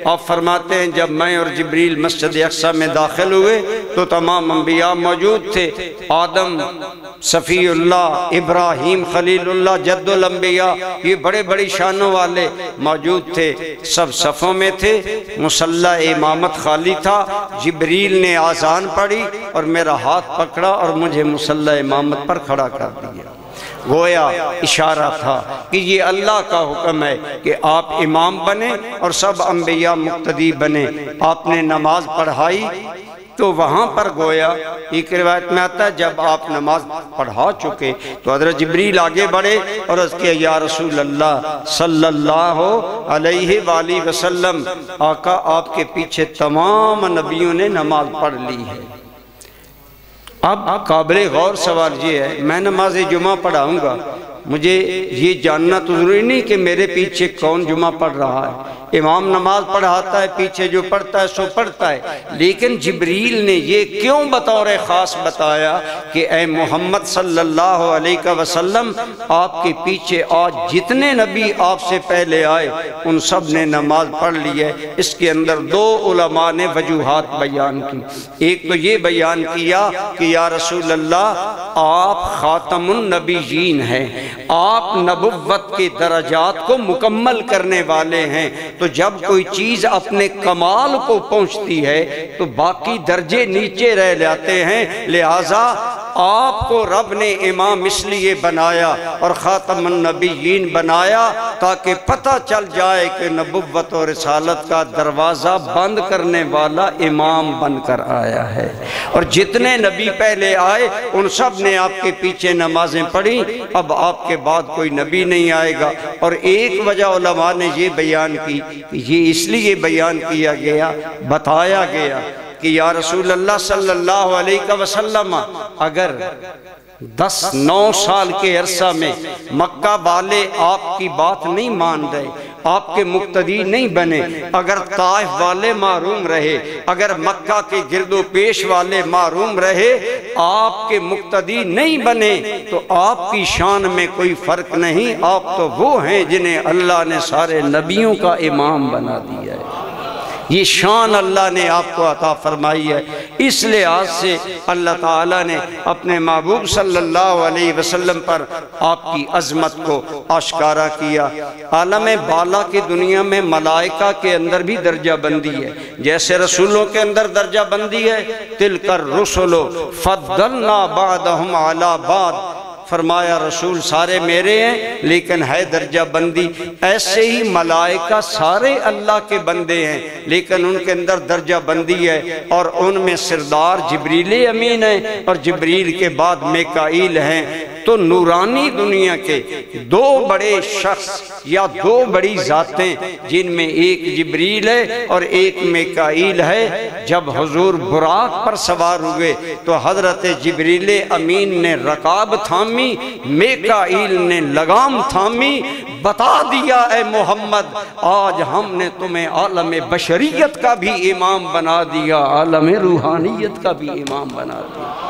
آپ فرماتے ہیں جب میں اور جبریل مسجد اقصی میں داخل ہوئے تو تمام انبیاء موجود تھے، آدم صفی اللہ، ابراہیم خلیل اللہ جد الانبیاء، یہ بڑے بڑی شانوں والے موجود تھے، سب صفوں میں تھے، مصلی امامت خالی تھا، جبریل نے آذان پڑھی اور میرا ہاتھ پکڑا اور مجھے مصلی امامت پر کھڑا کر دیا۔ گویا اشارہ تھا کہ یہ اللہ کا حکم ہے کہ آپ امام بنیں اور سب انبیاء مقتدی بنیں۔ آپ نے نماز پڑھائی تو وہاں پر گویا ایک روایت میں آتا ہے جب آپ نماز پڑھا چکے تو حضرت جبریل آگے بڑھے اور عرض کیا یا رسول اللہ صلی اللہ علیہ وآلہ وسلم، آقا آپ کے پیچھے تمام نبیوں نے نماز پڑھ لی ہے۔ اب قابل غور سوال یہ ہے، میں نماز جمعہ پڑھاؤں گا، مجھے یہ جاننا تو ضروری نہیں کہ میرے پیچھے کون جمعہ پڑھ رہا ہے، امام نماز پڑھاتا ہے، پیچھے جو پڑھتا ہے سو پڑھتا ہے، لیکن جبریل نے یہ کیوں بطور خاص بتایا کہ اے محمد صلی اللہ علیہ وسلم آپ کے پیچھے آج جتنے نبی آپ سے پہلے آئے ان سب نے نماز پڑھ لی ہے۔ اس کے اندر دو علماء نے وجوہات بیان کی، ایک تو یہ بیان کیا کہ یا رسول اللہ آپ خاتم النبیین ہیں، آپ نبوت کے درجات کو مکمل کرنے والے ہیں، تو جب کوئی چیز اپنے کمال کو پہنچتی ہے تو باقی درجے نیچے رہ جاتے ہیں، لہٰذا آپ کو رب نے امام اس لیے بنایا اور خاتم النبیین بنایا تاکہ پتہ چل جائے کہ نبوت اور رسالت کا دروازہ بند کرنے والا امام بن کر آیا ہے، اور جتنے نبی پہلے آئے ان سب نے آپ کے پیچھے نمازیں پڑھی، اب آپ کے بعد کوئی نبی نہیں آئے گا۔ اور ایک وجہ علماء نے یہ بیان کی، یہ اس لیے بیان کیا گیا، بتایا گیا کہ یا رسول اللہ صلی اللہ علیہ وسلم اگر 9 سال کے عرصہ میں مکہ والے آپ کی بات نہیں مان رہے، آپ کے مقتدی نہیں بنے، اگر طائف والے محروم رہے، اگر مکہ کے گرد و پیش والے محروم رہے، آپ کے مقتدی نہیں بنے تو آپ کی شان میں کوئی فرق نہیں، آپ تو وہ ہیں جنہیں اللہ نے سارے نبیوں کا امام بنا دیا ہے۔ یہ شان اللہ نے آپ کو عطا فرمائی ہے، اس لحاظ سے اللہ تعالیٰ نے اپنے محبوب صلی اللہ علیہ وسلم پر آپ کی عظمت کو آشکارا کیا۔ عالم بالا کی دنیا میں ملائکہ کے اندر بھی درجہ بندی ہے، جیسے رسولوں کے اندر درجہ بندی ہے، تِلْكَ الرُّسُلُ فَضَّلْنَا بَعْدَهُمْ عَلَى بَعْضٍ، فرمایا رسول سارے میرے ہیں لیکن ہے درجہ بندی، ایسے ہی ملائکہ سارے اللہ کے بندے ہیں لیکن ان کے اندر درجہ بندی ہے، اور ان میں سردار جبریل امین ہیں اور جبریل کے بعد میکائیل ہیں۔ تو نورانی دنیا کے 2 بڑے شخص یا 2 بڑی ذاتیں جن میں ایک جبریل ہے اور ایک میکائیل ہے، جب حضور براق پر سوار ہوئے تو حضرت جبریل امین نے رکاب تھامی، میکائیل نے لگام تھامی، بتا دیا اے محمد آج ہم نے تمہیں عالم بشریت کا بھی امام بنا دیا، عالم روحانیت کا بھی امام بنا دیا۔